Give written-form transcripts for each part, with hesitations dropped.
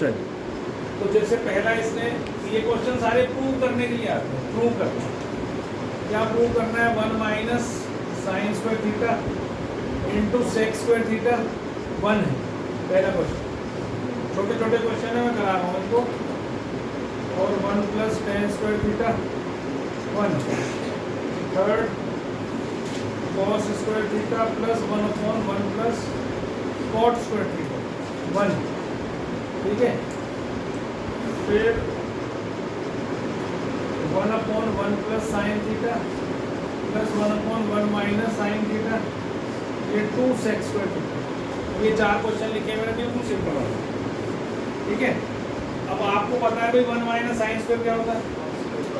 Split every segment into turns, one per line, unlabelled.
चलिए, तो जैसे पहला इसने ये क्वेश्चन सारे प्रूव करने के लिए आते हैं। प्रूव करना क्या प्रूव करना है? 1 minus sine square theta into sec square theta 1 है पहला क्वेश्चन। छोटे छोटे क्वेश्चन है, मैं करा रहा हूँ इनको। और 1 plus tan square theta 1। Third cos square theta plus 1/1 plus cot square theta 1। ठीक है, फिर 1/1 plus sine theta plus 1/1 minus sine theta, ये 2 सेक स्क्वायर थीटा। ये 4 क्वेश्चन लिखे मैंने, बिल्कुल सिंपल है। ठीक है, अब आपको पता है भाई 1 माइनस साइन स्क्वायर क्या होता है?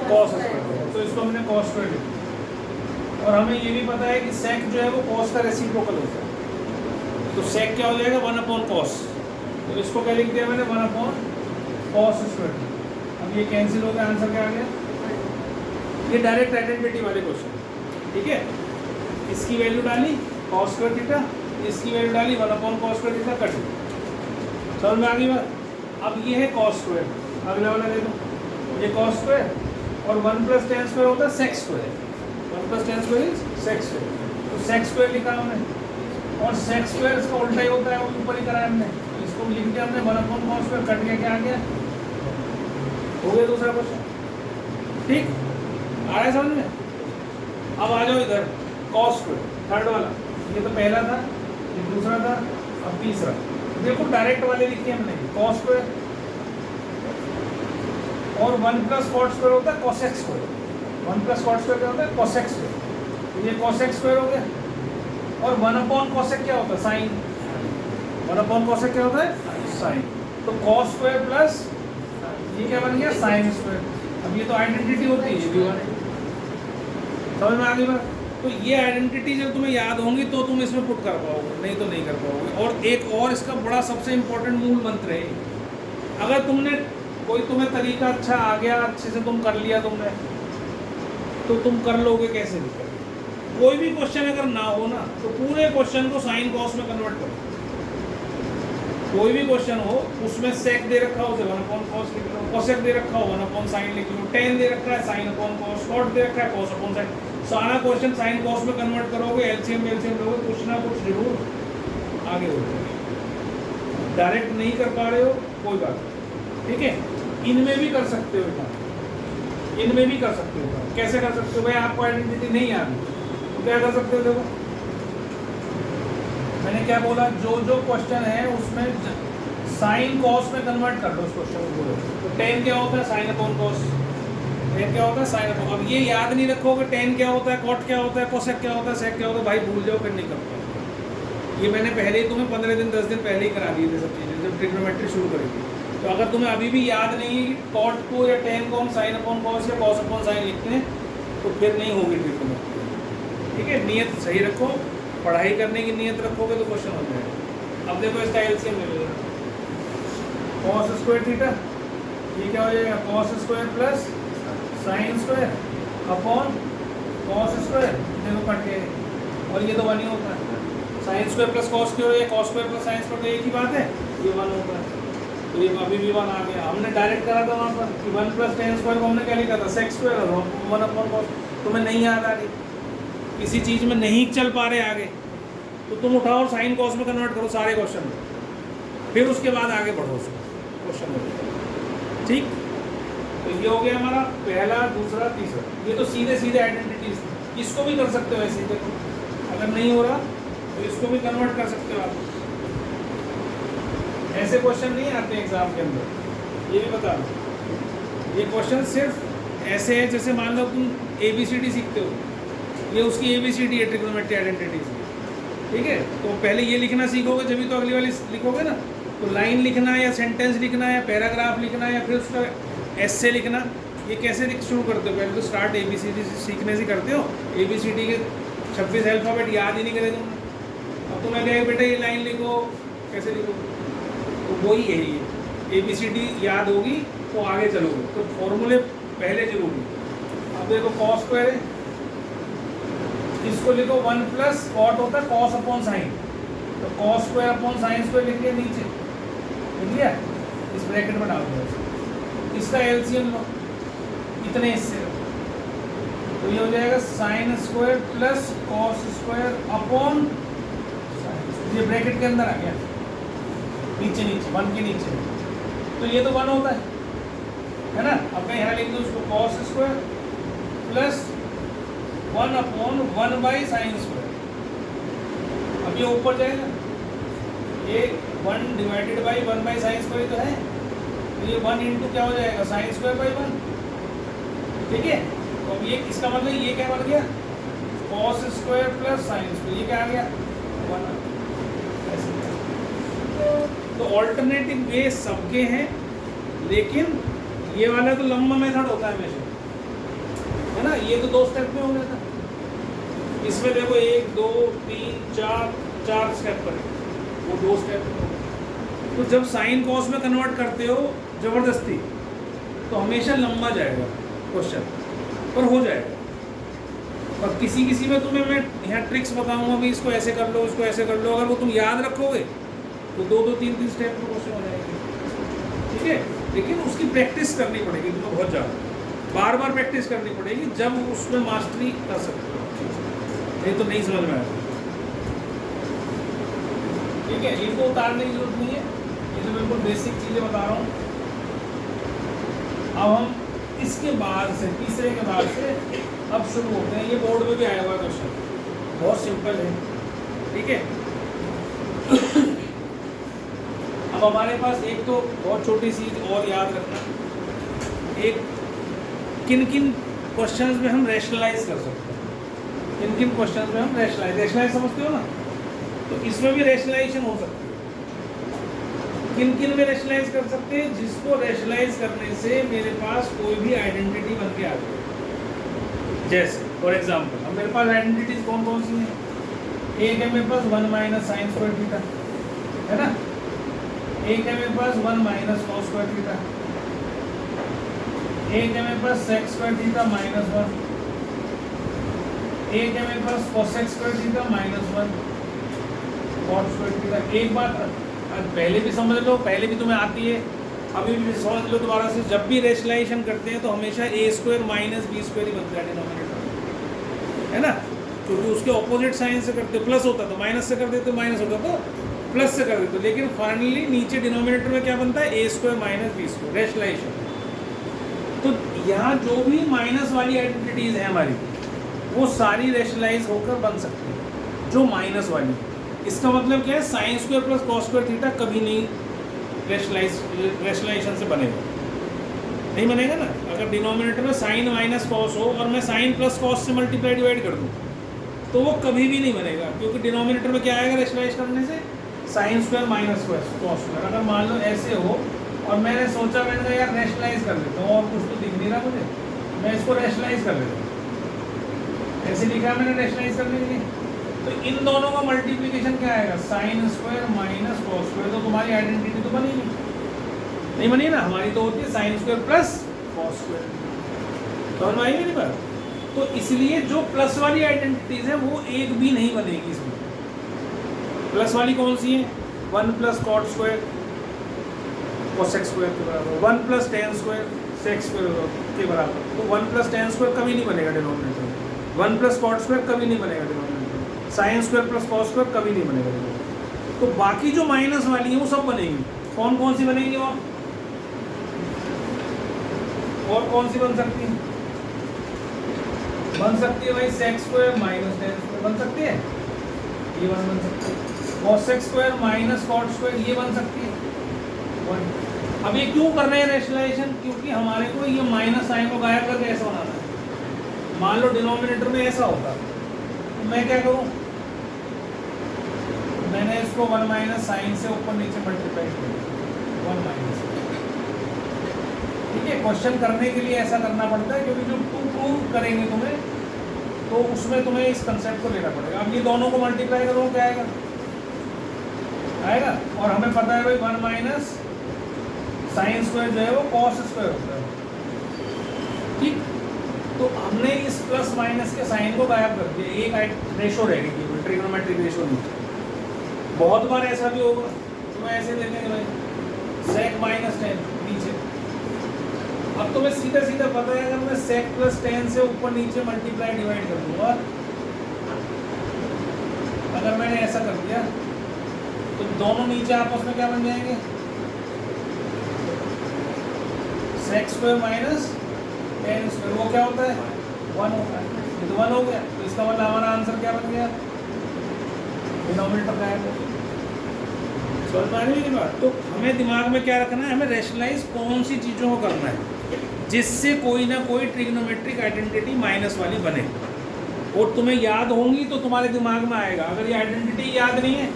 कॉस स्क्वायर, तो इसको हमने कॉस स्क्वायर लिखा। और हमें ये भी पता है कि सेक जो है वो कॉस का रेसिप्रोकल होता है, तो सेक क्या हो जाएगा? 1/cos। तो इसको क्या लिख दिया मैंने? 1/cos square. अब ये कैंसिल हो गया, आंसर क्या आ गया? ये डायरेक्ट आइडेंटिटी वाले क्वेश्चन। ठीक है, इसकी वैल्यू डाली cos स्क्वायर थीटा, इसकी वैल्यू डाली 1/cos स्क्वायर थीटा, कट गई। समझ में आ गई बात? अब ये है cos स्क्वायर, अगला वाला देखो, ये cos स्क्वायर और 1 प्लस टेन स्क्वायर होता है sec square. 1 plus tan square is sec square, तो सेक स्क्वायर लिखा हमने। और सेक स्क्वायर इसका उल्टा ही होता है, वो ऊपर ही करा हमने। इसको लिख दिया हमने 1/cos स्क्वायर, कट गया, क्या आ गया? हो गया दूसरा क्वेश्चन। ठीक, आ रहा है समझ में? अब आ जाओ इधर, cos स्क्वायर थर्ड वाला। ये तो पहला था, ये दूसरा था, अब तीसरा। देखो डायरेक्ट वाले लिखे हमने, cos स्क्वायर और 1 प्लस कॉट स्क्वायर होता है cosec square. 1 plus cot square क्या होता है? cosec square. तो ये cosec स्क्वायर हो गया। और 1/cosec क्या होता है? साइन। 1/cosec क्या होता है? साइन। तो cos स्क्वायर प्लस ये क्या बन गया? Sine square. अब ये तो आइडेंटिटी होती है, ये भी वन। समझ में आ गई बात? तो ये आइडेंटिटी जब तुम्हें याद होंगी तो तुम इसमें पुट कर पाओगे, नहीं तो नहीं कर पाओगे। और एक और इसका बड़ा सबसे इम्पोर्टेंट मूल मंत्र है, अगर तुमने कोई तुम्हें तरीका अच्छा आ गया, अच्छे से तुम कर लिया तुमने, तो तुम कर लोगे कैसे भी कर। कोई भी क्वेश्चन अगर ना हो ना, तो पूरे क्वेश्चन को साइन कॉस में कन्वर्ट करो। कोई भी क्वेश्चन हो, उसमें सेक दे रखा हो, 1/cos लिख लो, कोसेक दे रखा हो 1/sin लिख लो, टेन दे रखा है sin अपॉन cos, कॉट दे रखा है cos अपॉन sin। सारा क्वेश्चन साइन कॉस में कन्वर्ट करोगे, एलसीएम लोगे, कुछ ना कुछ जरूर आगे हो जाएगा। डायरेक्ट नहीं कर पा रहे हो, कोई बात नहीं। ठीक है, इनमें भी कर सकते हो काम, इनमें भी कर सकते हो काम। कैसे कर सकते हो भाई? आपको आइडेंटिटी नहीं आ रही तो क्या कर सकते हो? देखो मैंने क्या बोला, जो जो क्वेश्चन है उसमें साइन कॉस में कन्वर्ट कर दो उस क्वेश्चन को। तो टेन क्या होता है? Sine upon cos. टेन क्या होता है? Sine upon. अब ये याद नहीं रखोगे टेन क्या होता है, कॉट क्या होता है, कोसेक क्या होता है, सेक क्या होता है, भाई भूल जाओ, फिर नहीं कर पाओगे। ये मैंने पहले ही तुम्हें 15 दिन 10 दिन पहले ही करा दिए थे सब चीज़ें, जब ट्रिग्नोमेट्री शुरू करेंगे। तो अगर तुम्हें अभी भी याद नहीं है कि कॉट को या टेन को हम साइन अपॉन कॉस या कॉस अपॉन साइन लिखते हैं, तो फिर नहीं होगी ट्रिग्नोमेट्री। ठीक है, नियत सही रखो, पढ़ाई करने की नियत रखोगे तो क्वेश्चन हो जाएगा। अब देखो इसका एलसीएम ले लो, cos स्क्वायर थीटा, ये क्या हो जाएगा? cos square plus sine square upon cos square, देखो कट गए। और ये तो 1 ही होता है। Sine square plus cos square, ये cos square plus sine square, तो एक ही बात है, ये 1 होता है। तो ये अभी भी 1 आ गया। हमने डायरेक्ट करा था वहाँ पर कि 1 प्लस टेन स्क्वायर को हमने क्या लिखा था? सेक स्क्वायर और 1/cos। तुम्हें नहीं याद आ रही, किसी चीज़ में नहीं चल पा रहे आगे, तो तुम उठाओ और साइन कॉस में कन्वर्ट करो सारे क्वेश्चन में, फिर उसके बाद आगे बढ़ो उस क्वेश्चन में। ठीक, तो ये हो गया हमारा पहला, दूसरा, तीसरा। ये तो सीधे सीधे आइडेंटिटीज। इसको भी कर सकते हो ऐसे, देखो अगर नहीं हो रहा तो इसको भी कन्वर्ट कर सकते हो आप। ऐसे क्वेश्चन नहीं आते एग्जाम के अंदर, ये भी बता दो। ये क्वेश्चन सिर्फ ऐसे है जैसे मान लो तुम ABCD सीखते हो, ये उसकी ABCD है ट्रिग्नोमेट्री आइडेंटिटीज। ठीक है, तो पहले ये लिखना सीखोगे जब तो अगली वाली लिखोगे ना। तो लाइन लिखना या सेंटेंस लिखना या पैराग्राफ लिखना या फिर उसका एस्से लिखना, ये कैसे शुरू करते हो? पहले तो स्टार्ट ABCD सीखने से करते हो। ABCD के 26 अल्फ़ाबेट याद ही नहीं करे तुमने। अब तुम्हें कहें बेटा ये लाइन लिखो, कैसे लिखोगे? तो वही है, ये ABCD याद होगी तो आगे चलोगे। तो फॉर्मूले पहले जरूरी। अब देखो cos स्क्वायर है, इसको लिखो 1 प्लस कॉट होता है cos अपॉन साइन, तो cos square upon sine square लिख लिया नीचे, लिख लिया। इस ब्रैकेट में डाल दो, इसका एलसीएम लो, इतने हिस्से तो ये हो जाएगा sine square plus cos square upon, ये ब्रैकेट के अंदर आ गया, नीचे नीचे 1 के नीचे, तो ये तो 1 होता है ना। अब मैं यहाँ लिख दूँ उसको cos square plus 1 upon 1 by sine square. अब ये ऊपर जाएगा, ये 1 divided by 1 by sine square तो है, तो ये 1 इंटू क्या हो जाएगा साइन स्क्वायर बाई 1, ठीक है। तो अब ये इसका मतलब ये क्या बन गया cos square plus sign square, ये क्या आ गया 1। तो ऑल्टरनेटिव वे सबके हैं, लेकिन ये वाला तो लंबा मेथड होता है हमेशा, है ना। ये तो 2 स्टेप में हो गया था, इसमें देखो 1 2 3 4 स्टेप पर है, वो 2 स्टेप में हो गया। तो जब साइन कॉस में कन्वर्ट करते हो जबरदस्ती, तो हमेशा लंबा जाएगा क्वेश्चन, पर हो जाएगा। और किसी किसी में तुम्हें मैं यहाँ ट्रिक्स बताऊंगा, भी इसको ऐसे कर लो, इसको ऐसे कर लो, अगर वो तुम याद रखोगे तो 2 3 स्टेप में क्वेश्चन हो जाएंगे, ठीक है। लेकिन उसकी प्रैक्टिस करनी पड़ेगी तुम्हें बहुत ज़्यादा, बार बार प्रैक्टिस करनी पड़ेगी, जब उसमें मास्टरी कर सकते हो, नहीं तो नहीं समझ में आएगा, ठीक है। इनको उतारने की जरूरत नहीं है, ये तो बिल्कुल बेसिक चीज़ें बता रहा हूँ। अब हम इसके बाद से तीसरे के बाद से अब शुरू होते हैं। ये बोर्ड में भी आया हुआ क्वेश्चन, बहुत सिंपल है, ठीक है। अब हमारे पास एक तो बहुत छोटी सी और याद रखना, एक किन किन क्वेश्चंस में हम रैशनलाइज कर सकते हैं, किन किन क्वेश्चंस में हम रैशनलाइज समझते हो ना, तो इसमें भी रैशनलाइजेशन हो सकती है। किन किन में रैशनलाइज कर सकते हैं, जिसको रैशनलाइज करने से मेरे पास कोई भी आइडेंटिटी बन के आ जाए। जैसे फॉर एग्जांपल अब मेरे पास आइडेंटिटीज कौन कौन सी हैं, एक है मेरे पास 1 माइनस साइन स्क्वायर थीटा, है ना। एक है मेरे पास 1 माइनस कॉस स्क्वायर थीटा, एक है मेरे साथ सेक स्क्वायर थीटा माइनस 1, एक है मेरे पास cosec square theta minus 1, cot square theta. एक बात पहले भी समझ लो, पहले भी तुम्हें आती है, अभी भी समझ लो दोबारा से। जब भी रेशनलाइजेशन करते हैं तो हमेशा ए स्क्वायर माइनस बी स्क्वायर ही बनता है डिनोमिनेटर, है ना, क्योंकि उसके ऑपोजिट साइन से करते, प्लस होता तो माइनस से कर देते, माइनस होता तो प्लस से कर देते, लेकिन फाइनली नीचे डिनोमिनेटर में क्या बनता है, A square minus B square, rationalization. तो यहाँ जो भी माइनस वाली आइडेंटिटीज है हमारी, वो सारी रेशनलाइज होकर बन सकती है, जो माइनस वाली। इसका मतलब क्या है, sine square plus cos square theta कभी नहीं रेशनलाइजेशन से बनेगा, नहीं बनेगा ना। अगर डिनोमिनेटर में साइन माइनस कॉस हो और मैं साइन प्लस कॉस से मल्टीप्लाई डिवाइड कर दूँ, तो वो कभी भी नहीं बनेगा, क्योंकि डिनोमिनेटर में क्या आएगा रेशनलाइज करने से, sine square minus cos square. अगर मान लो ऐसे हो और मैंने सोचा, मैंने कहा यार रेशनलाइज कर लेता हूँ, और कुछ तो दिख नहीं रहा मुझे, मैं इसको रेशनलाइज कर लेता हूँ, ऐसे लिखा मैंने रेशनलाइज करने के लिए, तो इन दोनों का मल्टीप्लिकेशन क्या आएगा, sine square minus cos square. तो तुम्हारी आइडेंटिटी तो बनी नहीं बनी ना, हमारी तो होती है sine square plus cos square, समझ में आई मेरी बात। तो इसलिए जो प्लस वाली आइडेंटिटीज है वो एक भी नहीं बनेगी इसमें। प्लस वाली कौन सी है, 1 plus cot square cosec square के बराबर, 1 plus tan square sec square के बराबर। तो 1 प्लस टेन स्क्वायर कभी नहीं बनेगा डिनोमिनेटर में, 1 प्लस कॉट स्क्वायर कभी नहीं बनेगा डिनोमिनेटर में, sine square plus cos square कभी नहीं बनेगा डिनोमिनेटर। तो बाकी जो माइनस वाली है वो सब बनेगी। कौन कौन सी बनेगी और कौन सी बन सकती है, बन सकती है भाई sec square minus tan square बन सकती है, ये बन सकती है, cosec square minus cot square ये बन सकती है। अब ये क्यों कर रहे हैं रेशनलाइजेशन, क्योंकि हमारे को ये माइनस साइन को गायब करके ऐसा बनाना है। मान लो डिनोमिनेटर में ऐसा होता, तो मैं क्या करूं, मैंने इसको 1 माइनस साइन से ऊपर नीचे मल्टीप्लाई किया 1 माइनस, ठीक है। क्वेश्चन करने के लिए ऐसा करना पड़ता है, क्योंकि जो प्रूव करेंगे तुम्हें, तो उसमें तुम्हें इस कंसेप्ट को लेना पड़ेगा। अब ये दोनों को मल्टीप्लाई करो क्या आएगा, आएगा। और हमें पता है भाई 1 माइनस साइन स्क्वायर जो है वो कॉस स्क्वायर होता है, ठीक। तो हमने इस प्लस माइनस के साइन को गायब कर दिया, एक रेशो रहेगी, ट्रिग्नोमेट्रिक रेशो नहीं। बहुत बार ऐसा भी होगा, तो मैं ऐसे देखेंगे भाई सेक माइनस टेन नीचे। अब तुम्हें सीधा सीधा पता है, अगर मैं सेक प्लस टेन से ऊपर नीचे मल्टीप्लाई डिवाइड कर दूंगा, अगर मैंने ऐसा कर दिया तो दोनों नीचे आपस में क्या बन जाएंगे, sec square minus tan square, वो क्या होता है 1 होता है, ये तो 1 हो गया। तो इसका मतलब हमारा आंसर क्या बन गया, डिनोमिनेटर का है। समझ में आ रही है बात? तो हमें दिमाग में क्या रखना है, हमें रैशनलाइज कौन सी चीज़ों को करना है जिससे कोई ना कोई ट्रिग्नोमेट्रिक आइडेंटिटी माइनस वाली बने, और तुम्हें याद होंगी तो तुम्हारे दिमाग में आएगा। अगर ये आइडेंटिटी याद नहीं है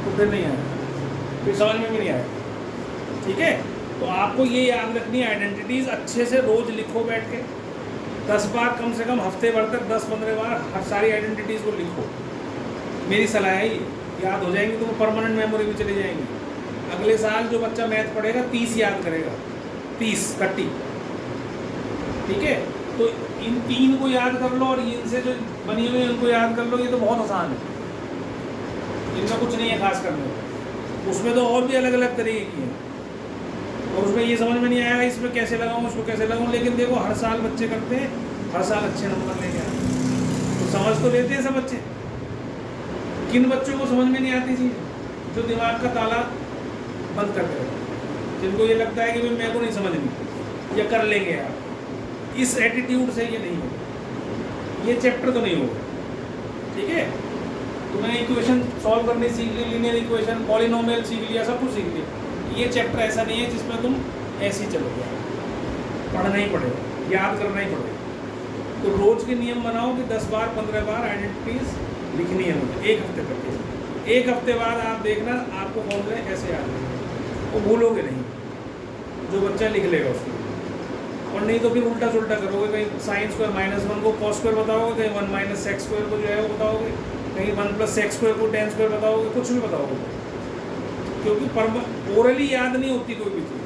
तो फिर नहीं आएगा, फिर समझ में भी नहीं आएगा। ठीक है, तो आपको ये याद रखनी है, आइडेंटिटीज़ अच्छे से रोज़ लिखो बैठ के, 10 बार कम से कम हफ्ते भर तक 10-15 बार हर सारी आइडेंटिटीज़ को लिखो। मेरी सलाह है, याद हो जाएंगी तो वो परमानेंट मेमोरी में चली जाएंगी। अगले साल जो बच्चा मैथ पढ़ेगा 30 याद करेगा, 30 ठीक है। तो इन 3 को याद कर लो और इनसे जो बनी हुई उनको याद कर लो, ये तो बहुत आसान है, इनका कुछ नहीं है खास करने को। उसमें तो और भी अलग अलग तरीके की हैं, और उसमें ये समझ में नहीं आएगा इसमें कैसे लगाऊँ उसको कैसे लगाऊँ, लेकिन देखो हर साल बच्चे करते हैं, हर साल अच्छे नंबर लेके आते हैं, तो समझ तो लेते हैं सब बच्चे। किन बच्चों को समझ में नहीं आती चीज़, जो दिमाग का ताला बंद कर देगा, जिनको ये लगता है कि भाई मेरे को नहीं समझनी या कर लेंगे यार, इस एटीट्यूड से ये नहीं होगा, ये चैप्टर तो नहीं होगा। ठीक है, तो मैंने इक्वेशन सॉल्व करनी सीख ली, लीनियर इक्वेशन, पॉलिनोमियल सीख लिया, सब कुछ सीख लिया। ये चैप्टर ऐसा नहीं है जिसमें तुम ऐसे ही चलोगे, पढ़ना ही पड़ेगा, याद करना ही पड़ेगा। तो रोज़ के नियम बनाओ कि 10 बार 15 बार आइडेंटिटीज़ लिखनी है मुझे, एक हफ्ते तक। एक हफ्ते बाद आप देखना आपको फॉर्मूले ऐसे याद रहेंगे, वो भूलोगे नहीं, जो बच्चा लिख लेगा उसको। और नहीं तो फिर उल्टा सुल्टा करोगे, कहीं साइन स्क्वायर -1 को कॉस स्क्वायर बताओगे, कहीं 1 माइनस सेक्स स्क्वायर को जो है वो बताओगे, कहीं 1 प्लस सेक्स स्क्वायर को टेन स्क्वायर बताओगे, कुछ भी बताओगे, क्योंकि ओरली याद नहीं होती कोई भी चीज़।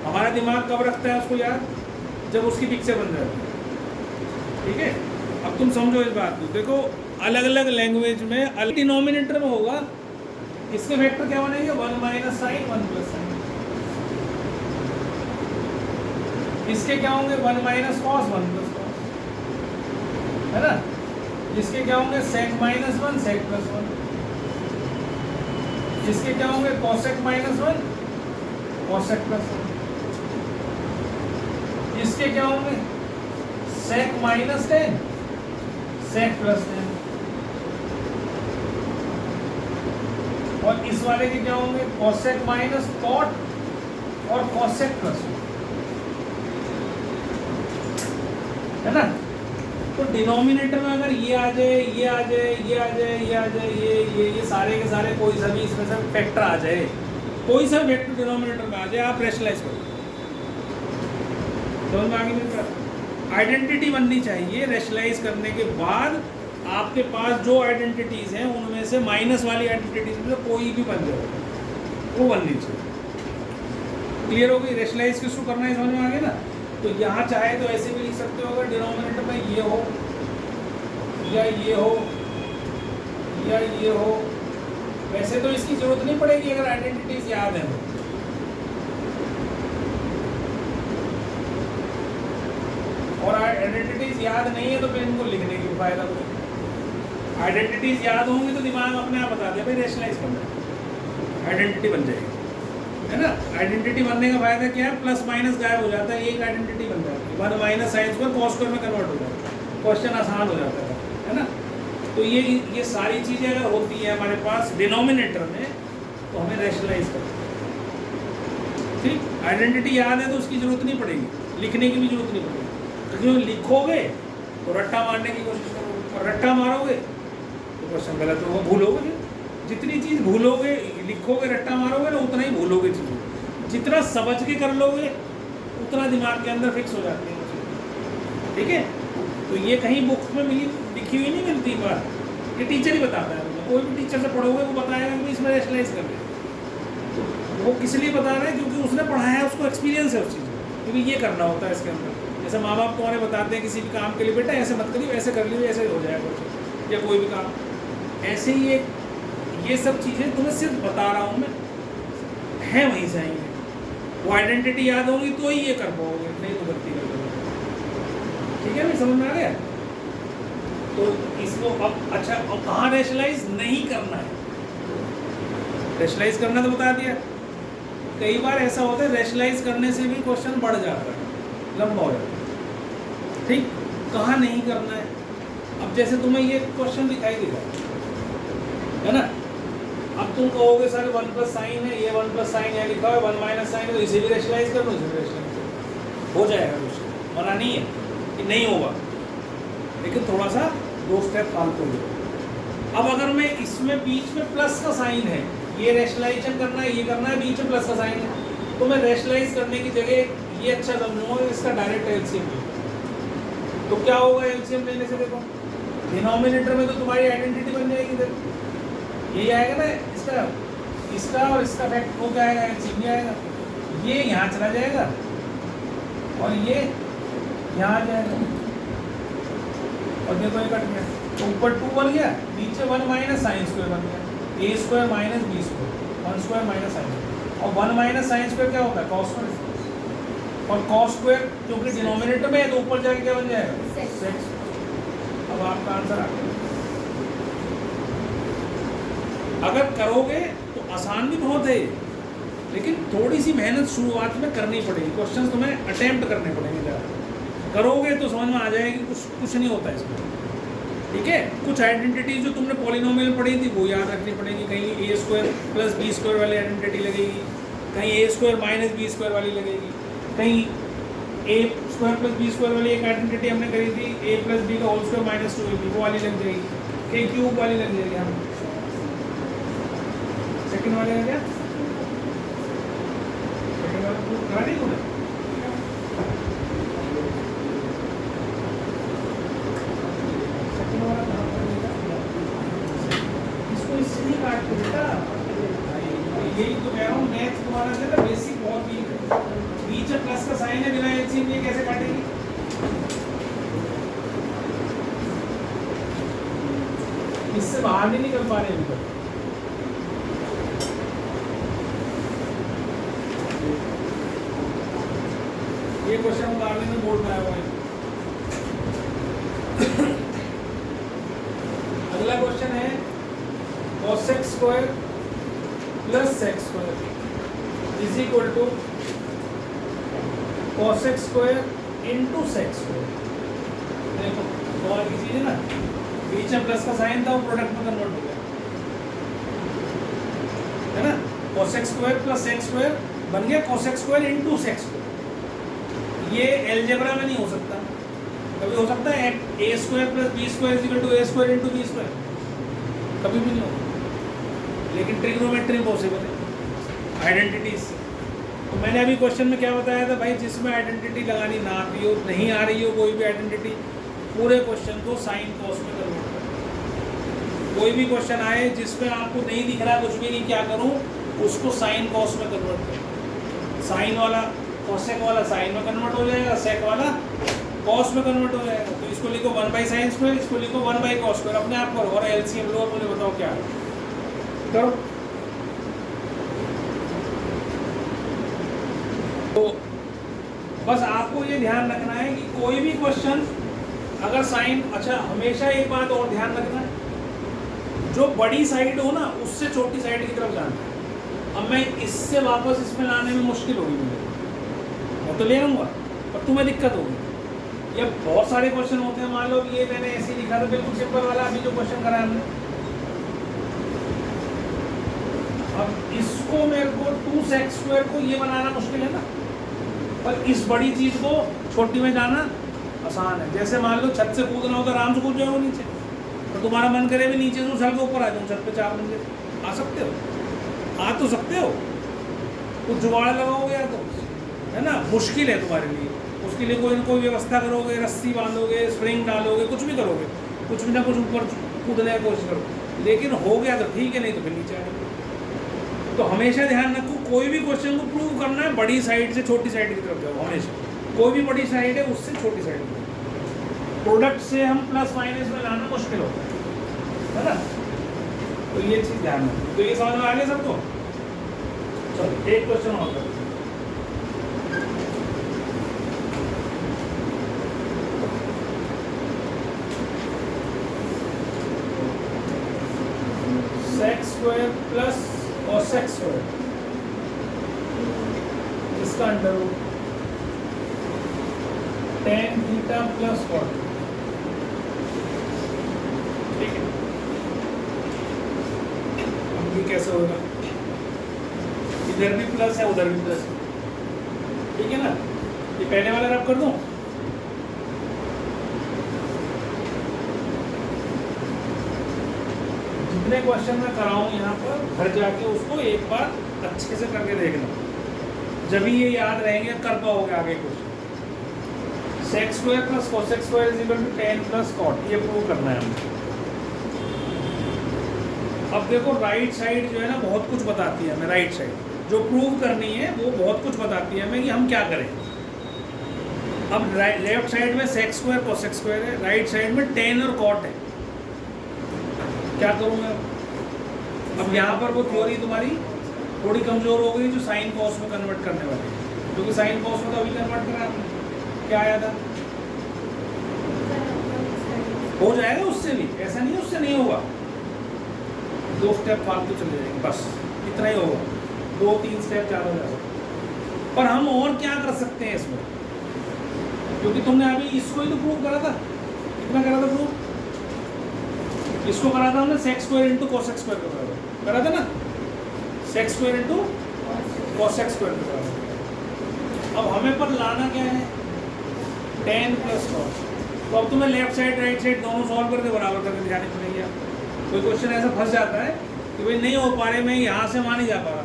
हमारा दिमाग कब रखता है उसको याद, जब उसकी पिक्चर बन जाती है। ठीक है, अब तुम समझो इस बात को, देखो अलग अलग लैंग्वेज में अलग डिनोमिनेटर में होगा, इसके वेक्टर क्या बनेंगे, 1 माइनस साइन 1 प्लस साइन। इसके क्या होंगे, 1 माइनस कॉस 1 प्लस कॉस, है ना। इसके क्या होंगे, सेक -1 सेक प्लस 1। इसके क्या होंगे, कॉसेक -1 कॉसेक प्लस 1। इसके क्या होंगे, सेक -10 सेक प्लस 10। और इस वाले के क्या होंगे, कॉसेक माइनस कॉट और कॉसेक प्लस 1, है ना। तो डिनोमिनेटर में अगर ये आ जाए, ये आ जाए, ये आ जाए, ये आ जाए, ये सारे के सारे कोई सा भी इसमें से फैक्टर आ जाए, कोई सा फैक्टर डिनोमिनेटर में आ जाए, आप रैशनलाइज करो। समझ में आगे मेरे पास आइडेंटिटी बननी चाहिए। रैशनलाइज करने के बाद आपके पास जो आइडेंटिटीज़ हैं उनमें से माइनस वाली आइडेंटिटीज में से कोई भी बन जाए, वो बननी चाहिए। क्लियर हो गई, रैशनलाइज किसको करना है, समझ में आ गया ना। तो यहाँ चाहे तो ऐसे भी लिख सकते हो, अगर डिनोमिनेटर में ये हो या ये हो या ये हो, वैसे तो इसकी जरूरत नहीं पड़ेगी अगर आइडेंटिटीज याद है। और आइडेंटिटीज याद नहीं है तो फिर इनको लिखने की फायदा कोई। आइडेंटिटीज याद होंगी तो दिमाग अपने आप बता दे भाई रैशनलाइज करना है, आइडेंटिटी बन जाएगी, है ना। आइडेंटिटी बनने का फायदा क्या है, प्लस माइनस गायब हो जाता है, एक आइडेंटिटी बन जाती है, 1 minus sine square cos square में कन्वर्ट हो जाता है, क्वेश्चन आसान हो जाता है ना। तो ये सारी चीज़ें अगर होती है हमारे पास डिनोमिनेटर में तो हमें रैशनलाइज करना है। ठीक, आइडेंटिटी याद है तो उसकी जरूरत नहीं पड़ेगी, लिखने की भी जरूरत नहीं पड़ेगी, क्योंकि लिखोगे तो रट्टा मारने की कोशिश करोगे, और रट्टा मारोगे तो क्वेश्चन गलत होगा, भूलोगे। जितनी चीज़ भूलोगे, लिखोगे, रट्टा मारोगे ना, उतना ही भूलोगे चीज़ें। जितना समझ के कर लोगे उतना दिमाग के अंदर फिक्स हो जाती है। ठीक है, तो ये कहीं बुक में मिली लिखी हुई नहीं मिलती बात, ये टीचर ही बताता है। कोई भी टीचर से पढ़ोगे वो बताएगा कि इसमें रैशनलाइज कर ले, वो किस लिए बता रहे हैं, क्योंकि उसने पढ़ाया है, उसको एक्सपीरियंस है उस चीज़ में, क्योंकि ये करना होता है इसके अंदर। जैसे माँ बाप तुम्हारे बताते हैं किसी भी काम के लिए, बेटा ऐसे मत करिए, ऐसे कर लीजिए, ऐसे हो जाएगा, या कोई भी काम ऐसे ही। ये सब चीज़ें तुम्हें सिर्फ बता रहा हूँ मैं, है वहीं से आएंगे। वो आइडेंटिटी याद होगी तो ही ये कर पाओगे, नहीं तो गलती कर दोगे। ठीक है भाई, समझ में आ गया? तो इसको अब अच्छा, अब कहाँ रैशनलाइज नहीं करना है? रैशनलाइज करना तो बता दिया। कई बार ऐसा होता है रैशनलाइज करने से भी क्वेश्चन बढ़ जाता है, लंबा हो जाता है। ठीक, कहाँ नहीं करना है? अब जैसे तुम्हें ये क्वेश्चन दिखाई देगा, है ना? अब तुम कहोगे सर 1 प्लस साइन है, ये 1 प्लस साइन यहाँ लिखा है, 1 माइनस साइन है, तो इसे भी रैशनलाइज कर लो, इसे भी रैशनलाइज हो जाएगा क्वेश्चन। मना नहीं है कि नहीं होगा, लेकिन थोड़ा सा 2 स्टेप फालतू हो। अब अगर मैं इसमें बीच में प्लस का साइन है, ये रैशनलाइजेशन करना है, ये करना है, बीच में प्लस का साइन है, तो मैं रैशनलाइज करने की जगह ये अच्छा समझूंगा इसका डायरेक्ट एलसीएम ले। तो क्या होगा एलसीएम लेने से? देखो डिनोमिनेटर में तो तुम्हारी आइडेंटिटी बन जाएगी, देखो यही आएगा ना, इसका और इसका फैक्ट वो क्या आएगा? एलसीएम आएगा। ये यहाँ चला जाएगा और ये यहाँ आ जाएगा, और देखो ये कट गया, तो ऊपर 2 बन गया, नीचे 1 माइनस साइन स्क्वायर बन गया, A square minus B square, 1 square minus sine square, और 1 माइनस साइन स्क्वायर क्या होता है? कॉस स्क्वायर, और कॉस स्क्वायर क्योंकि डिनोमिनेटर में है तो ऊपर जाके क्या बन जाएगा? सेक। अब आपका आंसर आ गया। अगर करोगे तो आसान भी बहुत है, लेकिन थोड़ी सी मेहनत शुरुआत में करनी पड़ेगी, क्वेश्चंस तुम्हें अटेम्प्ट करने पड़ेंगे ज़रा। करोगे तो समझ में आ जाएगी, कुछ नहीं होता इसमें। ठीक है, कुछ आइडेंटिटी जो तुमने पॉलिनोमियल पढ़ी थी वो याद रखनी पड़ेगी। कहीं ए स्क्वायर प्लस बी स्क्वायर वाली आइडेंटिटी लगेगी, कहीं ए स्क्वायर माइनस बी स्क्वायर वाली लगेगी, कहीं ए स्क्वायर प्लस बी स्क्वायर वाली एक आइडेंटिटी हमने करी थी, ए प्लस बी का होल स्क्वायर माइनस 2ab, वो वाली लग जाएगी, कहीं क्यूब वाली लग जाएगी। हम सेकंड वाले का क्या? सेकंड वाला प्रूफ करा नहीं तूने? सेकंड वाला कहाँ पर मिलेगा? इसको इससे नहीं काट के बेटा, यही तो कह रहा हूँ, मैथ तुम्हारा जो है बेसिक बहुत वीक है। बीच में प्लस का साइन है, बिना एलसीएम ये कैसे काटेगी? इससे बाहर नहीं निकल पा रहे अभी तक। ये क्वेश्चन उतारने में बोर्ड में आया हुआ है। अगला क्वेश्चन है cos x square plus sec x square is equal to cos x square into sec x square. देखो और की चीज है ना, बीच में प्लस का साइन था वो प्रोडक्ट में कन्वर्ट हो गया, है ना? cos x square plus sec x square बन गया cos x square into sec x square. ये एलजेब्रा में नहीं हो सकता, कभी हो सकता है A square plus B square is equal to A square into B square, कभी भी नहीं होगा, लेकिन ट्रिग्नोमेट्री पॉसिबल है आइडेंटिटीज से। तो मैंने अभी क्वेश्चन में क्या बताया था भाई, जिसमें आइडेंटिटी लगानी ना आती हो, नहीं आ रही हो कोई भी आइडेंटिटी, पूरे क्वेश्चन को साइन कॉस में कन्वर्ट करो। कोई भी क्वेश्चन आए जिसमें आपको नहीं दिख रहा कुछ भी नहीं, क्या करूँ, उसको साइन कॉस में कन्वर्ट करो। साइन वाला कॉसेक वाला साइन में कन्वर्ट हो जाएगा, सेक वाला कॉस में कन्वर्ट हो जाएगा। तो इसको लिखो 1 बाई साइन स्क्वायर, इसको लिखो 1 बाई कॉस स्क्वायर, अपने आप करो और एलसीएम लो और मुझे बताओ क्या करो। तो बस आपको ये ध्यान रखना है कि कोई भी क्वेश्चन अगर साइन, अच्छा हमेशा एक बात और ध्यान रखना, जो बड़ी साइड हो ना उससे छोटी साइड की तरफ जाना है। अब मैं इससे वापस इसमें लाने में मुश्किल होगी मुझे, मैं तो ले आऊँगा पर तुम्हें दिक्कत होगी। ये बहुत सारे क्वेश्चन होते हैं, मान लो ये मैंने ऐसे ही लिखा था बिल्कुल सिंपल वाला, अभी जो क्वेश्चन कराया हमने, अब इसको मेरे को 2 सेक्स स्क्वायर को ये बनाना मुश्किल है ना, पर इस बड़ी चीज को छोटी में जाना आसान है। जैसे मान लो छत से कूदना हो तो आराम से कूद जाओ नीचे, तो तुम्हारा मन करे भी नीचे से उछल के ऊपर आ जाऊँ, छत पे 4 मंजिल आ सकते हो, आ तो सकते हो, कुछ जुगाड़ लगाओगे या तो, है ना, मुश्किल है तुम्हारे लिए, उसके लिए कोई ना कोई व्यवस्था करोगे, रस्सी बांधोगे, स्प्रिंग डालोगे, कुछ भी करोगे, कुछ भी ना कुछ ऊपर कूदने की कोशिश करो, लेकिन हो गया तो ठीक है, नहीं तो फिर नीचे आ जाओगे। तो हमेशा ध्यान रखो, कोई भी क्वेश्चन को प्रूव करना है बड़ी साइड से छोटी साइड की तरफ जाओ हमेशा, कोई भी बड़ी साइड है उससे छोटी साइड की, प्रोडक्ट से हम प्लस माइनस में लाना मुश्किल होता है ना। तो ये चीज़ ध्यान रखो। तो ये समझ में आ गया सबको? चलो एक क्वेश्चन और करते हैं। सेक्स स्क्वायर, इसका under root tan theta plus cot. ठीक है, अब ये कैसे होगा, इधर भी प्लस है उधर भी प्लस है, ठीक है ना। ये पहले वाला रब कर दूं, जितने क्वेश्चन मैं कराऊं यहाँ पर घर जाके उसको एक बार अच्छे से करके देखना, जब ही ये याद रहेंगे कर पाओगे आगे question. Sec x square plus cosec square is equal to tan plus cot, ये प्रूव करना है हमें। अब देखो राइट साइड जो है ना बहुत कुछ बताती है हमें, राइट साइड जो प्रूव करनी है वो बहुत कुछ बताती है हमें कि हम क्या करें। अब लेफ्ट साइड में सेक्स स्क्वायर कोसेक स्क्वायर है, राइट साइड में टेन और कॉट है, क्या करूँ मैं। अब यहाँ पर वो थ्योरी तुम्हारी थोड़ी कमजोर हो गई जो साइन कॉस में कन्वर्ट करने वाली है, क्योंकि साइन कॉस में तो अभी कन्वर्ट करा आपने, क्या आया था, हो जाएगा उससे भी, ऐसा नहीं उससे नहीं होगा, 2 स्टेप फालतू चले जाएंगे, बस इतना ही होगा, 2-3 स्टेप ज़्यादा हो जाएगा। पर हम और क्या कर सकते हैं इसमें, क्योंकि तुमने अभी इसको ही तो प्रूव करा था, कितना करा था प्रूव, इसको करा था हमने sex square into cosec square करा था ना, sex square into cosec square करा था। अब हमें पर लाना क्या है, टेन प्लस कॉस। तो अब तुम्हें लेफ्ट साइड राइट साइड दोनों सॉल्व करके बराबर करके दिखाने पड़ेंगे। कोई क्वेश्चन ऐसा फंस जाता है कि भाई नहीं हो पा रहे, मैं यहाँ से वहाँ नहीं जा पा रहा,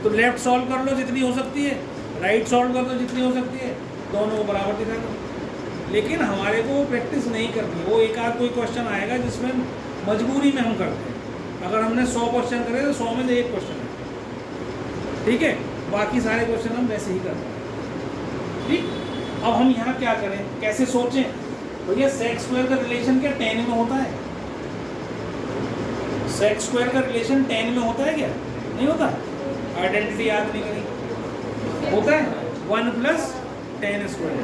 तो लेफ्ट सॉल्व कर लो जितनी हो सकती है, राइट सॉल्व कर लो जितनी हो सकती है, दोनों को बराबर दिखा दो। लेकिन हमारे को प्रैक्टिस नहीं करनी, वो एक आध कोई क्वेश्चन आएगा जिसमें मजबूरी में हम करते हैं। अगर हमने 100 क्वेश्चन करे तो 100 में से 1 क्वेश्चन है, ठीक है, बाकी सारे क्वेश्चन हम वैसे ही करते हैं। ठीक, अब हम यहाँ क्या करें, कैसे सोचें, भैया सेक्स स्क्वायर का रिलेशन क्या 10 में होता है, सेक्स स्क्वायर का रिलेशन 10 में होता है क्या, नहीं होता, आइडेंटिटी याद नहीं करी, होता है 1 प्लस 10 स्क्वायर।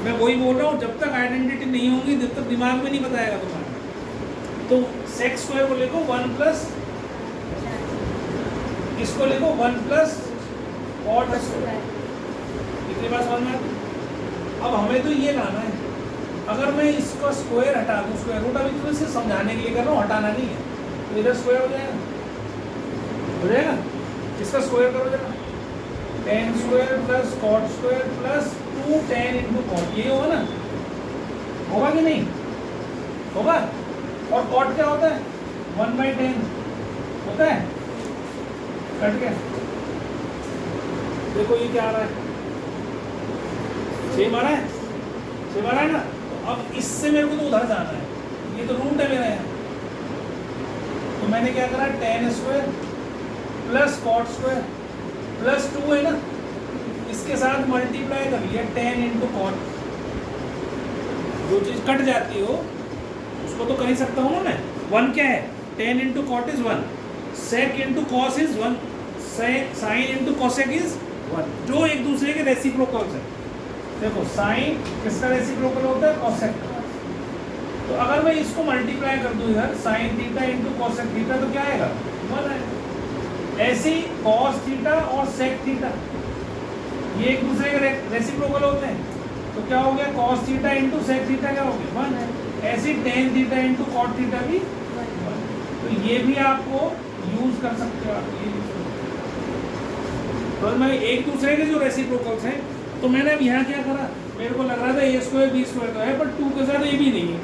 मैं वही बोल रहा हूँ, जब तक आइडेंटिटी नहीं होगी जब तक दिमाग में नहीं बताएगा तुम्हारा। तो सेक्स स्क्वायर को लिखो 1 प्लस, इसको लिखो 1 प्लस कॉट स्क्वायर, कितनी बार समझ में। अब हमें तो ये लाना है, अगर मैं इसका स्क्वायर हटा दूँ, स्क्वायर रूट अभी तो इसे समझाने के लिए कर रहा हूँ, हटाना नहीं है, तो इधर स्क्वायर हो जाएगा, हो जाएगा, इसका स्क्वायर करो जरा, 10 square plus cot square plus 2 10 into cot, ये होगा ना, होगा कि नहीं होगा। और कॉट क्या होता है, 1/10 होता है, कट गया, देखो ये क्या आ रहा है, सेम आ रहा है, सेम आ रहा है ना। तो अब इससे मेरे को तो उधर जाना है, ये तो रूट है मेरा यहाँ, तो मैंने क्या करा, 10 square plus cot square plus 2 है ना, इसके साथ मल्टीप्लाई कर लिया 10 इंटू कॉट, जो चीज़ कट जाती हो उसको तो कर ही सकता हूँ ना मैं। 1 क्या है, 10 into cot is 1, sec into cos is 1, sine into cosec is 1, जो एक दूसरे के रेसिप्रोकल्स है। देखो साइन किसका रेसिप्रोकल होता है, कॉसेक। तो अगर मैं इसको मल्टीप्लाई कर दूँ इधर, sine theta into cosec theta, तो क्या आएगा, 1 आएगा। ऐसे ही कॉस थीटा और सेक थीटा ये एक दूसरे के रेसिप्रोकल होते हैं, तो क्या हो गया, cos theta into sec theta क्या हो गया, 1। ऐसे ही tan theta into cot theta भी 1। तो ये भी आपको यूज कर सकते हो आप, ये तो मैं एक दूसरे के जो रेसिप्रोकल्स हैं, तो मैंने अब यहाँ क्या करा, मेरे को लग रहा था ए स्क्वायर बी स्क्वायर का है, पर 2 के साथ ए भी नहीं है,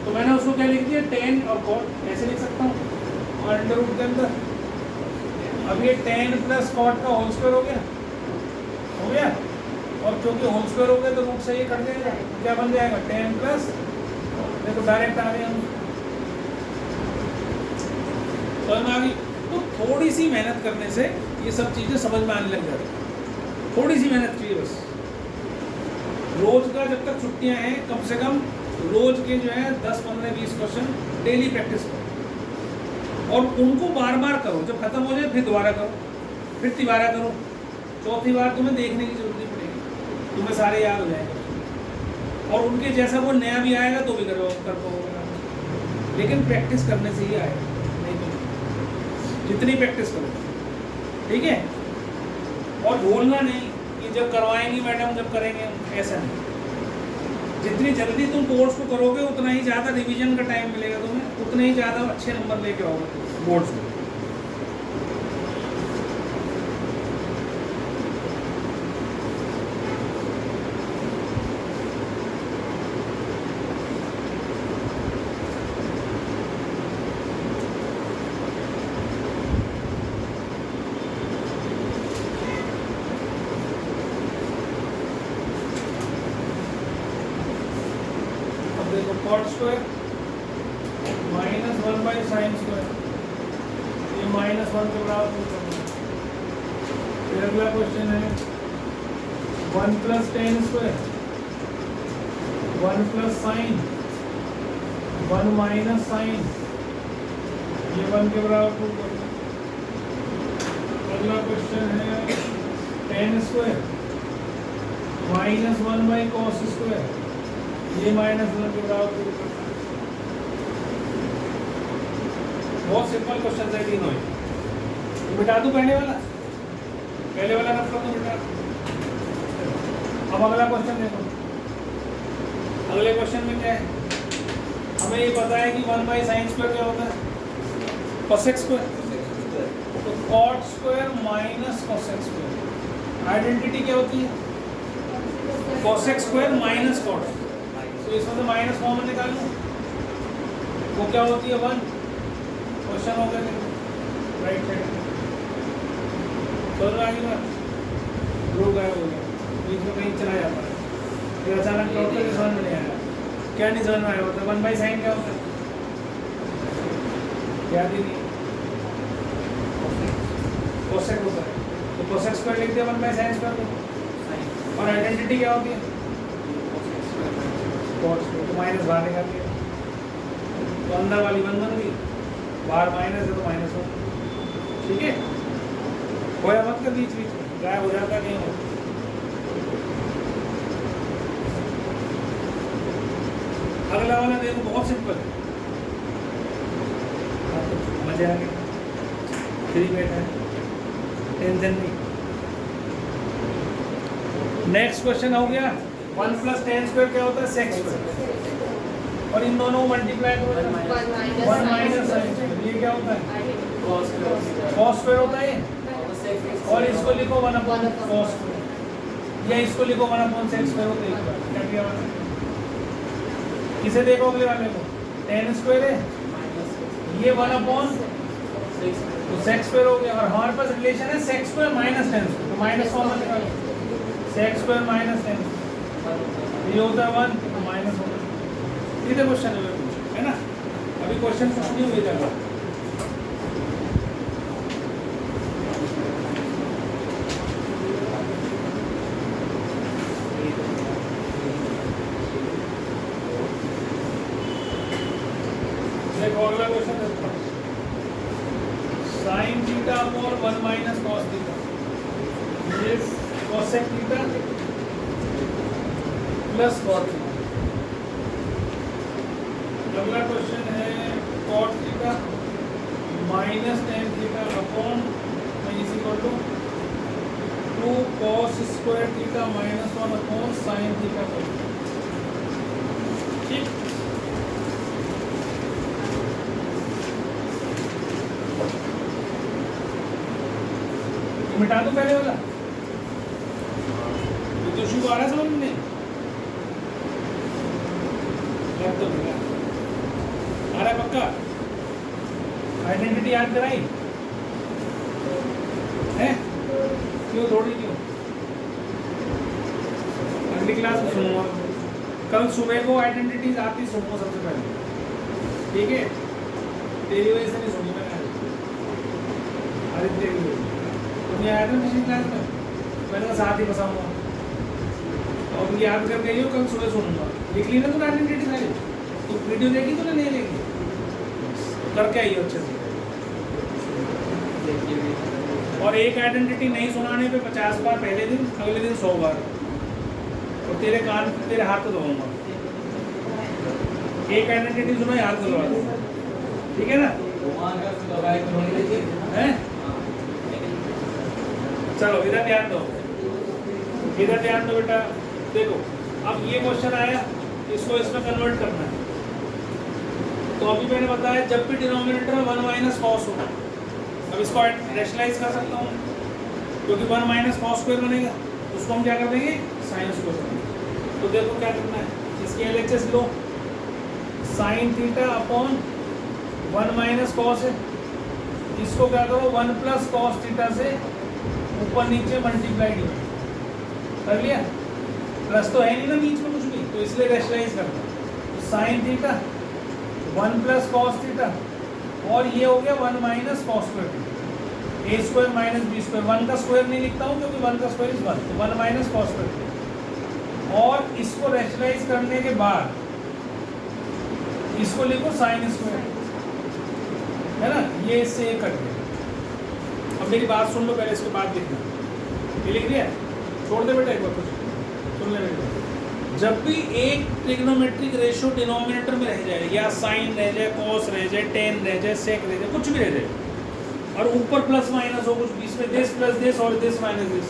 तो मैंने उसको क्या लिख दिया, 10 और कॉट, ऐसे लिख सकता हूँ, और अंडर रूट के अंदर अब ये 10 प्लस कॉट का होल स्क्वायर हो गया, और क्योंकि होल स्क्वायर हो गया तो रूट से ये कट जाएगा, क्या बन जाएगा, 10 प्लस, देखो डायरेक्ट आ गया हम, समझ में आ गई। तो थोड़ी सी मेहनत करने से ये सब चीज़ें समझ में आने लग जाती है, थोड़ी सी मेहनत चाहिए बस। रोज का जब तक छुट्टियां हैं, कम से कम रोज के जो है 10 15 20 क्वेश्चन डेली प्रैक्टिस करो, और उनको बार बार करो, जब खत्म हो जाए फिर दोबारा करो, फिर तिबारा करो, चौथी बार तुम्हें देखने की जरूरत नहीं पड़ेगी, तुम्हें सारे याद हो जाएंगे, और उनके जैसा वो नया भी आएगा तो भी कर पाओगे, लेकिन प्रैक्टिस करने से ही आएगा, नहीं तो जितनी प्रैक्टिस करो, ठीक है। और भूलना नहीं कि जब करवाएंगी मैडम जब करेंगे, ऐसा नहीं। जितनी जल्दी तुम कोर्स को करोगे उतना ही ज़्यादा रिवीजन का टाइम मिलेगा तुम्हें, उतने ही ज़्यादा अच्छे नंबर लेके आओगे बोर्ड्स में। देखो cot square -1 by sine square, ये -1 के बराबर करना है। फिर अगला क्वेश्चन है 1 plus tan square, 1 plus sine, 1 minus sine, ये 1 के बराबर प्रूव करना है। अगला क्वेश्चन है ten square -1 by cos square, ये -1 के बराबर प्रूव करना है। बहुत सिंपल क्वेश्चन है तीनों ही। मिटा दूं पहले वाला रफ कर दूं बेटा। अब अगला क्वेश्चन देखो, अगले क्वेश्चन में क्या है, हमें ये पता है कि 1 बाई साइन स्क्वायर क्या होता है, कोसेक स्क्वायर। तो cot square minus cosec square, identity क्या होती है, कोसेक स्क्वायर माइनस कॉट। तो इसमें से माइनस कॉमन निकाल लो, वो क्या होती है 1। क्वेश्चन हो गया राइट साइड समझ में आ गई बात, रो गायब हो गया, बीच में कहीं चला जाता है, फिर अचानक डॉक्टर के समझ में नहीं आया, क्या नहीं समझ में आया होता 1 बाई साइन क्या होता है, क्या दीदी कोसेक होता है। तो कोसेक स्क्वायर लिख दिया 1 बाई साइन स्क्वायर, और आइडेंटिटी क्या होती है कॉट स्क्वायर। तो माइनस बाहर निकाल दिया, तो अंदर वाली 1 बन गई, बाहर माइनस है तो -1, ठीक है। खोया मत कर बीच में, गायब हो जाता नहीं हो। अगला वाला देखो बहुत सिंपल है, मजे आ गए, फ्री बैठा है, टेंशन नहीं। नेक्स्ट क्वेश्चन हो गया 1 प्लस टेन स्क्वायर क्या होता है, सेक स्क्वायर, और इन दोनों मल्टीप्लाई करो 1 माइनस साइन स्क्वायर, ये क्या होता है कॉस स्क्वायर होता है, और इसको लिखो 1 अपॉन कॉस स्क्वायर, या इसको लिखो 1 अपॉन सेक स्क्वायर होता है। क्या किया मैंने, किसे देखो अगले वाले को, टेन स्क्वायर है, ये 1 अपॉन तो सेक स्क्वायर हो गया, और हमारे पास रिलेशन है sec square minus tan square, तो माइनस कॉमन निकालो, सेक स्क्वायर माइनस टेन, ये होता है 1 तो माइनस होता है। ये क्वेश्चन है ना, अभी क्वेश्चन कुछ नहीं हुए जाएगा। अगला क्वेश्चन देखो, sine theta upon 1 minus cos theta, ये cosec theta plus cot theta. अगला क्वेश्चन है cot theta minus tan theta upon is equal to 2 cos square theta minus 1 upon sine theta, ठीक। मिटा दो पहले वाला, तो शुरू आ रहा समझ में नहीं लग तो मिला आ रहा पक्का। आइडेंटिटी याद कराई है, क्यों थोड़ी क्यों, अगली क्लास में सुनूंगा, कल सुबह को आइडेंटिटीज आती सुनो सबसे पहले, ठीक है। तेरी वजह से नहीं सुनी मैंने, आदित्य की वजह तुम आया था पिछली क्लास में, मैंने कहा साथ ही बसाऊंगा, और याद कर गई हो, कल सुबह सुनूंगा। लिख ली ना तुमने आइडेंटिटी सारी, तो वीडियो देखी तो नहीं देखी, करके आई हो अच्छे से। और एक आइडेंटिटी नहीं सुनाने पे 50 बार पहले दिन, अगले दिन 100 बार, और तेरे कान तेरे हाथ को धोऊंगा। एक आइडेंटिटी सुनो, याद करवा दो, ठीक है ना। हैं? चलो इधर ध्यान दो, इधर ध्यान दो बेटा। देखो अब ये क्वेश्चन आया, इसको इसमें कन्वर्ट करना है। तो अभी मैंने बताया जब भी डिनोमिनेटर में 1 माइनस कॉस होगा, अब इसको रैशनलाइज कर सकता हूँ क्योंकि 1 माइनस कॉस स्क्वायर बनेगा, उसको हम क्या कर देंगे साइन स्क्वायर करेंगे। तो देखो क्या करना है, इसकी एलएचएस लो, sine theta upon 1 minus cos है, इसको क्या करो 1 प्लस कॉस थीटा से ऊपर नीचे मल्टीप्लाई कर लिया। प्लस तो है नहीं ना बीच में कुछ भी, तो इसलिए रैशनलाइज करना है। तो sine theta 1 plus cos theta और ये हो गया 1 माइनस कॉस स्क्वायर ए स्क्वायर माइनस बी स्क्वायर। 1 का स्क्वायर नहीं लिखता हूँ क्योंकि 1 का स्क्वायर इज 1, तो 1 माइनस कॉस स्क्वायर। और इसको रैशनलाइज करने के बाद इसको लिखो साइन स्क्वायर, है ना, ये इससे ये कट गया। अब मेरी बात सुन लो पहले, इसके बाद लिखना। ये लिख दिया, छोड़ दे बेटा एक बार कुछ सुन ले बेटा। जब भी एक ट्रिग्नोमेट्रिक रेशियो डिनोमिनेटर में रह जाए, या साइन रह जाए, कॉस रह जाए, टेन रह जाए, सेक रह जाए, कुछ भी रह जाए, और ऊपर प्लस माइनस हो कुछ बीच में, दिस प्लस दिस और दिस माइनस दिस,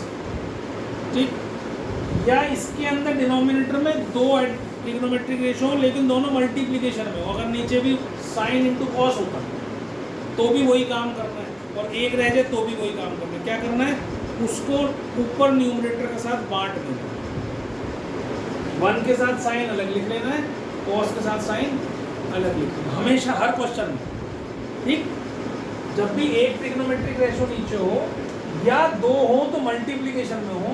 ठीक, या इसके अंदर डिनोमिनेटर में दो ट्रिग्नोमेट्रिक रेशियो हो लेकिन दोनों मल्टीप्लिकेशन में हो, अगर नीचे भी साइन इंटू कॉस होता तो भी वही काम करना है, और एक रह जाए तो भी वही काम करना है। क्या करना है, उसको ऊपर न्यूमरेटर के साथ बांट देना है। 1 के साथ साइन अलग लिख लेना है, कॉस के साथ साइन अलग लिख लेना, हमेशा हर क्वेश्चन में, ठीक। जब भी एक ट्रिग्नोमेट्रिक रेशियो नीचे हो या दो हो तो मल्टीप्लिकेशन में हो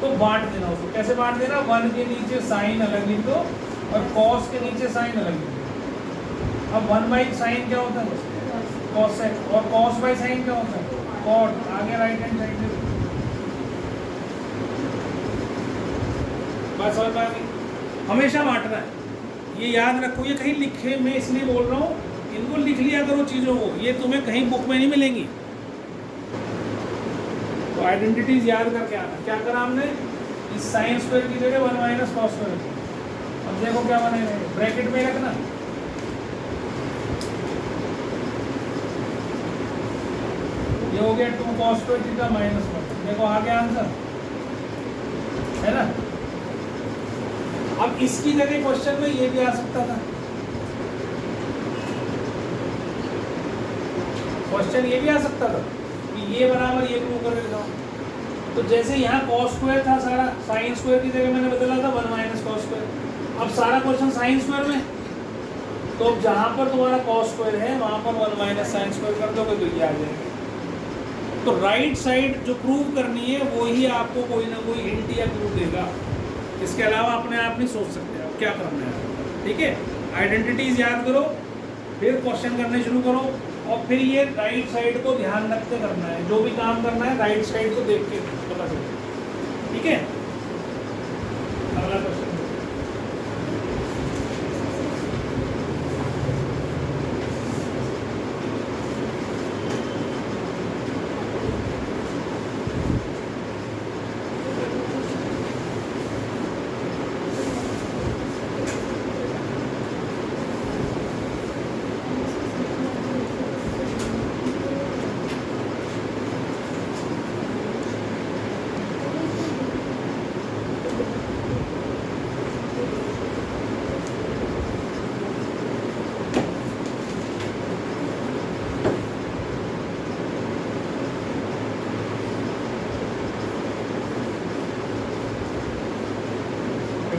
तो बांट देना उसको। कैसे बांट देना, 1 के नीचे साइन अलग लिख दो और कॉस के नीचे साइन अलग लिख दो। अब 1 बाई साइन क्या होता है, कॉसेक, और कॉस बाई साइन क्या होता है, कॉट। आगे राइट हैंड साइड में बात समझ में आ गई। हमेशा बांटना है, ये याद रखो। ये कहीं लिखे, मैं इसलिए बोल रहा हूँ, इनको लिख लिया करो चीज़ों को, ये तुम्हें कहीं बुक में नहीं मिलेंगी। तो आइडेंटिटीज याद करके आना। क्या करा हमने, इस साइन स्क्वायर की जगह 1 माइनस कॉस स्क्वायर। अब देखो क्या बनेगा, ब्रैकेट में रखना, ये हो गया 2 कॉस स्क्वायर थीटा माइनस 1। देखो आ गया आंसर, है ना। अब इसकी जगह क्वेश्चन में ये भी आ सकता था, क्वेश्चन ये भी आ सकता था कि ये बराबर ये प्रूव करके दिखाओ। तो जैसे यहाँ कॉस स्क्वायर था सारा, साइन स्क्वायर की जगह मैंने बदला था 1 माइनस कॉस स्क्वायर। अब सारा क्वेश्चन साइन स्क्वायर में, तो अब जहाँ पर तुम्हारा कॉस स्क्वायर है वहाँ पर 1 माइनस साइन स्क्वायर कर दोगे तो ये आ जाएगा। तो राइट साइड जो प्रूव करनी है वही आपको कोई ना कोई हिंट या क्लू देगा, इसके अलावा अपने आप नहीं सोच सकते आप क्या करना है, ठीक है। आइडेंटिटीज याद करो, फिर क्वेश्चन करने शुरू करो, और फिर ये राइट साइड को ध्यान रखते करना है। जो भी काम करना है राइट साइड को देख के पता चले, ठीक है। अगला क्वेश्चन,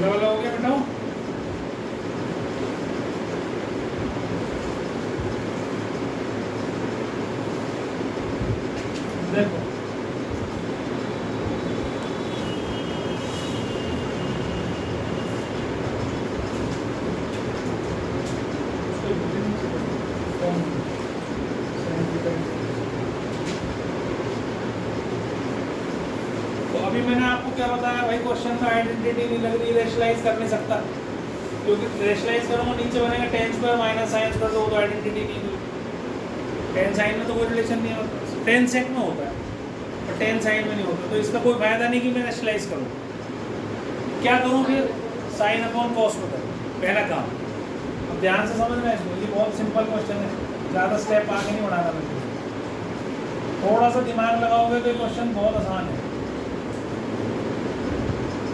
वाला हो गया बताओ। देखो अभी मैंने आपको क्या बताया भाई, क्वेश्चन में आइडेंटिटी नहीं लग रही, रेशनलाइज कर नहीं सकता, क्योंकि रेशनलाइज करूँगा नीचे बनेगा ten square minus sine square, तो आइडेंटिटी नहीं हुई। टेन साइन में तो कोई रिलेशन नहीं होता, टेन सेक में होता है और टेन साइन में नहीं होता, तो इसका कोई फायदा नहीं कि मैं रेशनलाइज करूँ। क्या करूँ फिर, साइन अपॉन कॉस में करूँ, पहला काम। अब ध्यान से समझना है इसको, ये बहुत सिंपल क्वेश्चन है। ज़्यादा स्टेप आगे नहीं बढ़ाना मुझे, थोड़ा सा दिमाग लगाओगे तो क्वेश्चन बहुत आसान है।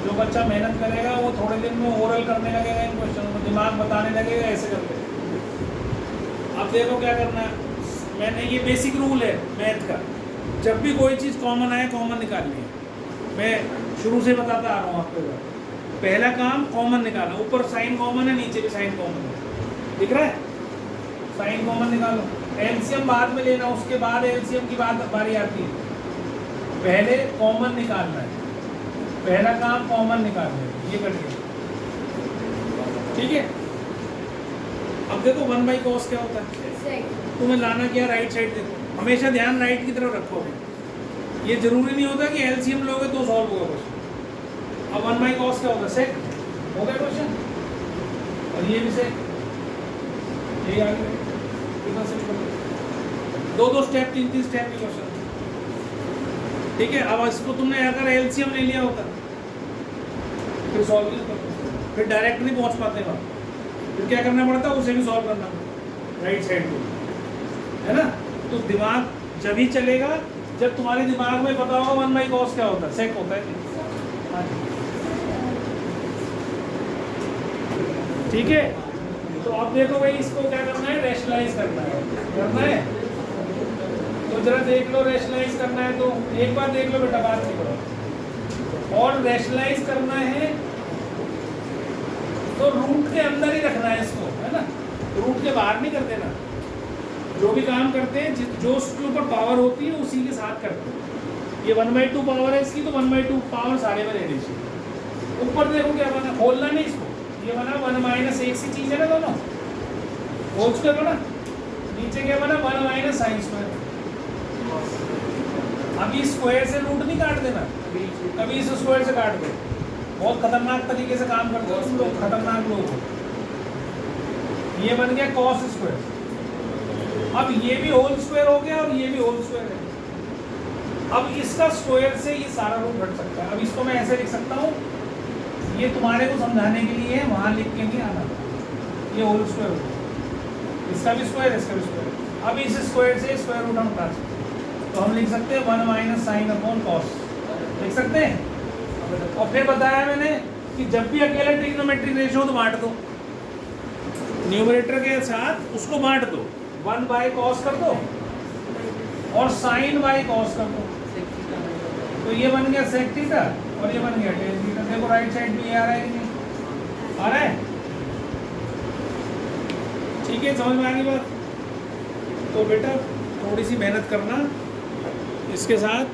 जो बच्चा मेहनत करेगा वो थोड़े दिन में ओरल करने लगेगा इन क्वेश्चनों को, दिमाग बताने लगेगा ऐसे करके। अब देखो क्या करना है, मैंने ये बेसिक रूल है मैथ का, जब भी कोई चीज़ कॉमन आए कॉमन निकालनी है। मैं शुरू से बताता आ रहा हूँ आपको। पहला काम कॉमन निकालना, ऊपर साइन कॉमन है नीचे भी साइन कॉमन है, दिख रहा है? साइन कॉमन निकालो, एलसीएम बाद में लेना, उसके बाद एलसीएम की बात बारी आती है। पहले कॉमन निकालना है, पहला काम कॉमन निकालना है, ये करिए, ठीक है? अब देखो 1/cos क्या होता है, तुम्हें लाना क्या, राइट साइड देखो, हमेशा ध्यान राइट की तरफ रखोगे। ये जरूरी नहीं होता कि एलसीएम लोगे तो सॉल्व होगा क्वेश्चन। अब 1/cos क्या होता है, सेक हो गया क्वेश्चन, और ये भी सेक, यही आगे दो स्टेप 3 स्टेप की क्वेश्चन, ठीक है? अब इसको तुमने अगर एलसीएम ले लिया होता फिर सॉल्व नहीं करते, फिर डायरेक्ट नहीं पहुंच पाते वहाँ, फिर क्या करना पड़ता, उसे भी सॉल्व करना पड़ता राइट साइड को, है ना? तो दिमाग जब ही चलेगा जब तुम्हारे दिमाग में पता होगा 1/cos क्या होता है, सेक होता है, ठीक है? तो अब देखो भाई, इसको क्या करना है, रैशनलाइज करना है, तो जरा देख लो, रैशनलाइज करना है तो एक बार देख लो बेटा, बात नहीं करो। और रैशनलाइज करना है तो रूट के अंदर ही रखना है इसको, है ना? रूट के बाहर नहीं कर देना। जो भी काम करते हैं, जो उसके ऊपर पावर होती है उसी के साथ करते हैं। ये 1/2 पावर है इसकी, तो 1/2 पावर सारे में रहनी चाहिए। ऊपर देखो क्या बना, खोलना नहीं इसको, ये बना 1 - 1 सी चीज़ है ना दोनों, होल स्क्वायर बना, नीचे क्या बना 1 - sin स्क्वायर। अभी स्क्वायर से रूट नहीं काट देना, कभी इस स्क्वायर से काट दो, बहुत खतरनाक तरीके से काम करते हो तुम लोग, खतरनाक लोग हो। ये बन गया cos स्क्वायर, अब ये भी होल स्क्वायर हो गया और ये भी होल स्क्वायर है। अब इसका स्क्वायर से ये सारा रूट हट सकता है। अब इसको मैं ऐसे लिख सकता हूँ, ये तुम्हारे को समझाने के लिए है, वहाँ लिख के नहीं आना। ये होल स्क्वायर हो गया, इसका भी स्क्वायर, इसका भी स्क्वायर। अब इस स्क्वायर से स्क्वायर रूट हम हटा सकते हैं, तो हम लिख सकते हैं 1 - sin/cos, लिख सकते हैं। और फिर बताया मैंने कि जब भी अकेला ट्रिग्नोमेट्रिक रेशियो तो बांट दो, न्यूमरेटर के साथ उसको बांट दो, 1/cos कर दो और sin/cos कर दो, तो ये बन गया sec थीटा और ये बन गया tan थीटा। देखो राइट साइड में ये आ रहा है कि नहीं आ रहा है, ठीक है? समझ में आ गई बात? तो बेटा थोड़ी सी मेहनत करना इसके साथ,